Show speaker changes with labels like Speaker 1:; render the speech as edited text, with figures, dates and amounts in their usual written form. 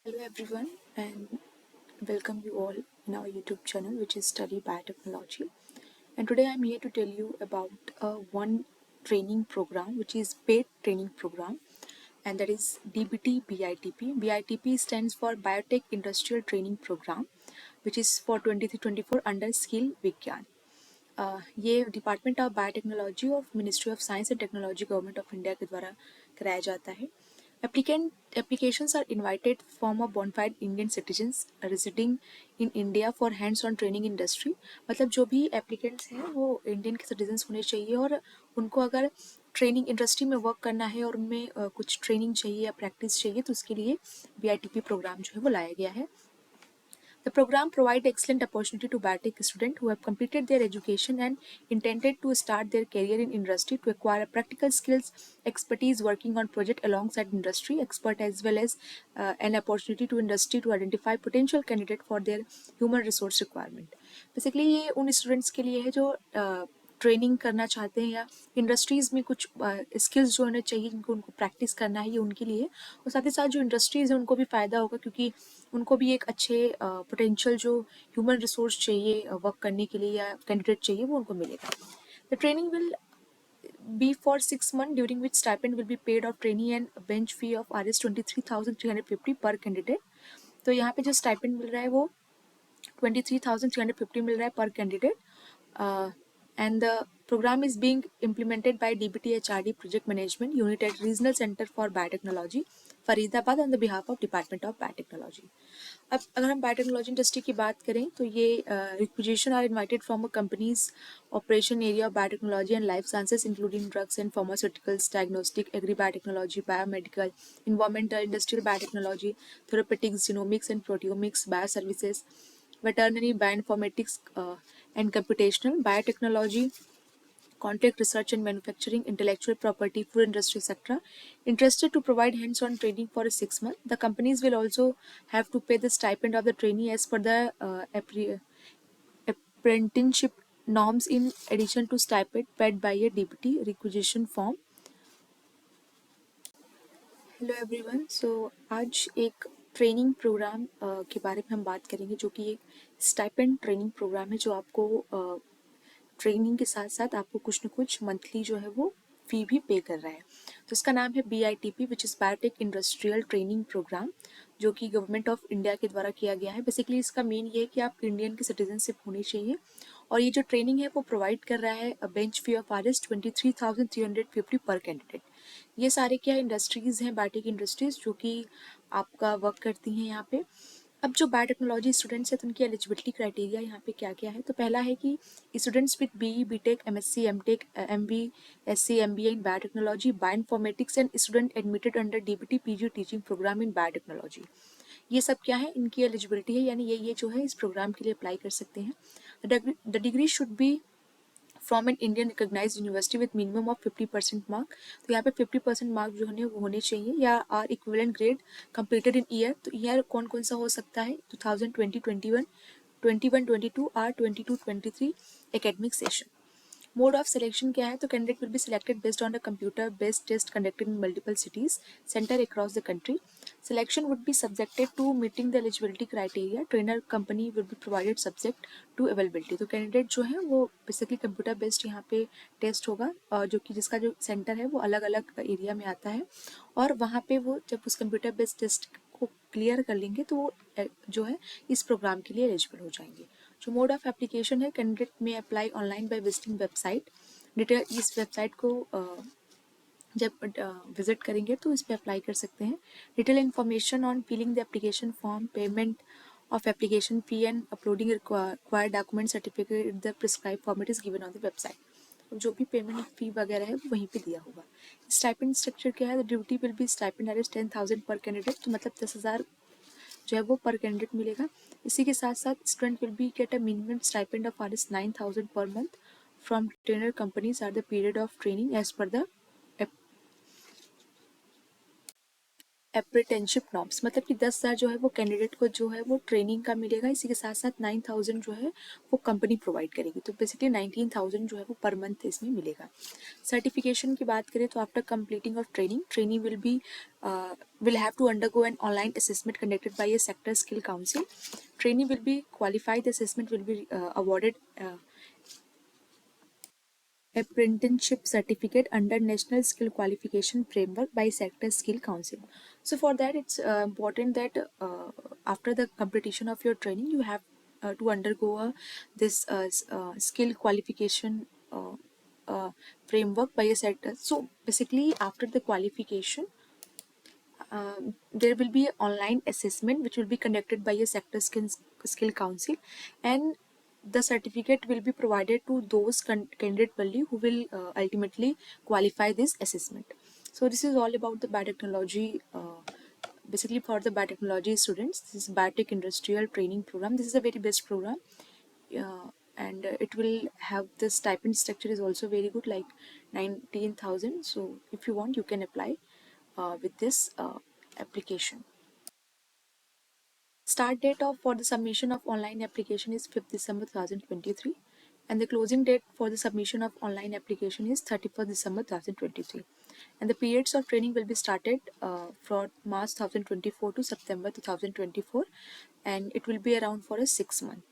Speaker 1: Hello everyone and welcome you all in our YouTube channel which is Study Biotechnology. And today I'm here to tell you about one training program which is paid training program, and that is DBT BITP. BITP stands for Biotech Industrial Training Program, which is for 23-24 under Skill Vigyan. ये department of biotechnology of ministry of science and technology government of India के द्वारा कराया जाता है. Applications are invited from a bona fide Indian citizens residing in India for hands-on training industry. मतलब जो भी applicants हैं वो इंडियन के सिटीजन्स होने चाहिए और उनको अगर ट्रेनिंग इंडस्ट्री में वर्क करना है और उनमें कुछ ट्रेनिंग चाहिए या प्रैक्टिस चाहिए तो उसके लिए BITP प्रोग्राम जो है वो लाया गया है. The program provides excellent opportunity to biotech students who have completed their education and intended to start their career in industry to acquire practical skills, expertise working on project alongside industry expert, as well as an opportunity to industry to identify potential candidate for their human resource requirement. Basically ये उन students के लिए है जो training करना चाहते हैं या इंडस्ट्रीज़ में कुछ स्किल्स जो होने चाहिए जिनको उनको प्रैक्टिस करना है, ये उनके लिए. और साथ ही साथ जो इंडस्ट्रीज़ हैं उनको भी फ़ायदा होगा क्योंकि उनको भी एक अच्छे पोटेंशियल जो ह्यूमन रिसोर्स चाहिए वर्क करने के लिए या कैंडिडेट चाहिए वो उनको मिलेगा. The training will be for 6 months, during which stipend will be paid of trainee and bench fee of Rs 23,350 per candidate. तो यहाँ पे जो स्टाइपेंड मिल रहा है वो 23,350 मिल रहा है पर candidate. And the program is being implemented by DBT HRD Project Management Unit at Regional Center for Biotechnology, Faridabad, on the behalf of Department of Biotechnology. अब अगर हम बायोटेक्नोलॉजी इंडस्ट्री की बात करें तो ये requisition are invited from a companies operation area of biotechnology and life sciences including drugs and pharmaceuticals, diagnostic, agri biotechnology, biomedical, environmental, industrial biotechnology, therapeutics, genomics and proteomics, bioservices, veterinary, bioinformatics, and computational biotechnology, contract research and manufacturing, intellectual property, food industry, etc. Interested to provide hands-on training for 6 months. The companies will also have to pay the stipend of the trainee as per the apprenticeship norms in addition to stipend paid by a DBT requisition form. Hello everyone. So आज एक training programme के बारे में हम बात करेंगे जो कि एक स्टाइपेंड ट्रेनिंग प्रोग्राम है जो आपको ट्रेनिंग के साथ साथ आपको कुछ न कुछ मंथली जो है वो फी भी पे कर रहा है. तो इसका नाम है BITP which is biotech industrial training program, जो कि गवर्नमेंट ऑफ इंडिया के द्वारा किया गया है. बेसिकली इसका मेन ये है कि आप इंडियन की सिटीजनशिप होनी चाहिए और ये जो ट्रेनिंग है वो प्रोवाइड कर रहा है बेंच फी ऑफ Rs 23,350 पर कैंडिडेट. ये सारे क्या इंडस्ट्रीज़ हैं, बायोटेक इंडस्ट्रीज़, जो कि आपका वर्क करती हैं यहाँ पे. अब जो बायोटेक्नोलॉजी स्टूडेंट्स हैं तो उनकी एलिजिबिलिटी क्राइटेरिया यहाँ पे क्या क्या है. तो पहला है कि students with BE, BTech, MSc, MTech, MB, SC, MBA in biotechnology, bioinformatics and student admitted under DBT PG teaching program in biotechnology. ये सब क्या है, इनकी एलिजिबिलिटी है, यानी ये जो है इस प्रोग्राम के लिए अप्लाई कर सकते हैं. The degree should be from an Indian recognised university with minimum of 50% mark. तो यहाँ पे 50% मार्क जो है वो होने चाहिए, या or equivalent grade completed in year. तो ईयर कौन कौन सा हो सकता है, 2020-21, 21-22 or 22-23 academic session. Mode of selection क्या है, तो candidate will be selected based on the computer based test conducted in multiple cities centre across the country. Selection would be subjected to meeting the eligibility criteria. Trainer company will be provided subject to availability. तो candidate जो है वो basically computer based यहाँ पे test होगा, जो कि जिसका जो सेंटर है वो अलग अलग एरिया में आता है, और वहाँ पे वो जब उस कंप्यूटर बेस्ड टेस्ट को क्लियर कर लेंगे तो वो जो है इस प्रोग्राम के लिए एलिजिबल हो जाएंगे. जो मोड ऑफ एप्लीकेशन है, कैंडिडेट में apply online by visiting website. Detail इस वेबसाइट को जब विजिट करेंगे तो इस पर अप्लाई कर सकते हैं. Detail information on filling the application form, payment of application fee and uploading required document certificate the prescribe format is given on the website. जो भी पेमेंट फी वगैरह है वो वहीं पे दिया होगा. स्टाइपेंड स्ट्रक्चर क्या है, duty will be stipend Rs 10,000 पर कैंडिडेट. तो मतलब 10,000 जो है वो पर कैंडिडेट मिलेगा. इसी के साथ साथ student will be get a minimum stipend of Rs 9,000 per month from trainer companies or the period of training as per the apprenticeship norms, मतलब कि 10,000 जो है वो कैंडिडेट को जो है वो ट्रेनिंग का मिलेगा, इसी के साथ साथ 9,000 जो है वो कंपनी प्रोवाइड करेगी, तो बेसिकली 19,000 जो है वो पर मंथ इसमें मिलेगा। सर्टिफिकेशन की बात करें तो after completing of training, training will have to undergo an online assessment conducted by a sector skill council. Trainee will be qualified. The assessment will be awarded apprenticeship certificate under National Skill Qualification Framework by Sector Skill Council. So for that, it's important that after the completion of your training, you have to undergo this skill qualification framework by a sector. So basically, after the qualification, there will be an online assessment which will be conducted by a sector skill council, and the certificate will be provided to those candidate only who will ultimately qualify this assessment. So this is all about the biotechnology. Basically, for the biotechnology students, this is biotech industrial training program. This is a very best program, and it will have the stipend structure is also very good, like 19,000. So if you want, you can apply with this application. Start date of for the submission of online application is 5th December 2023, and the closing date for the submission of online application is 31st December 2023. And the periods of training will be started from March 2024 to September 2024, and it will be around for a 6 month.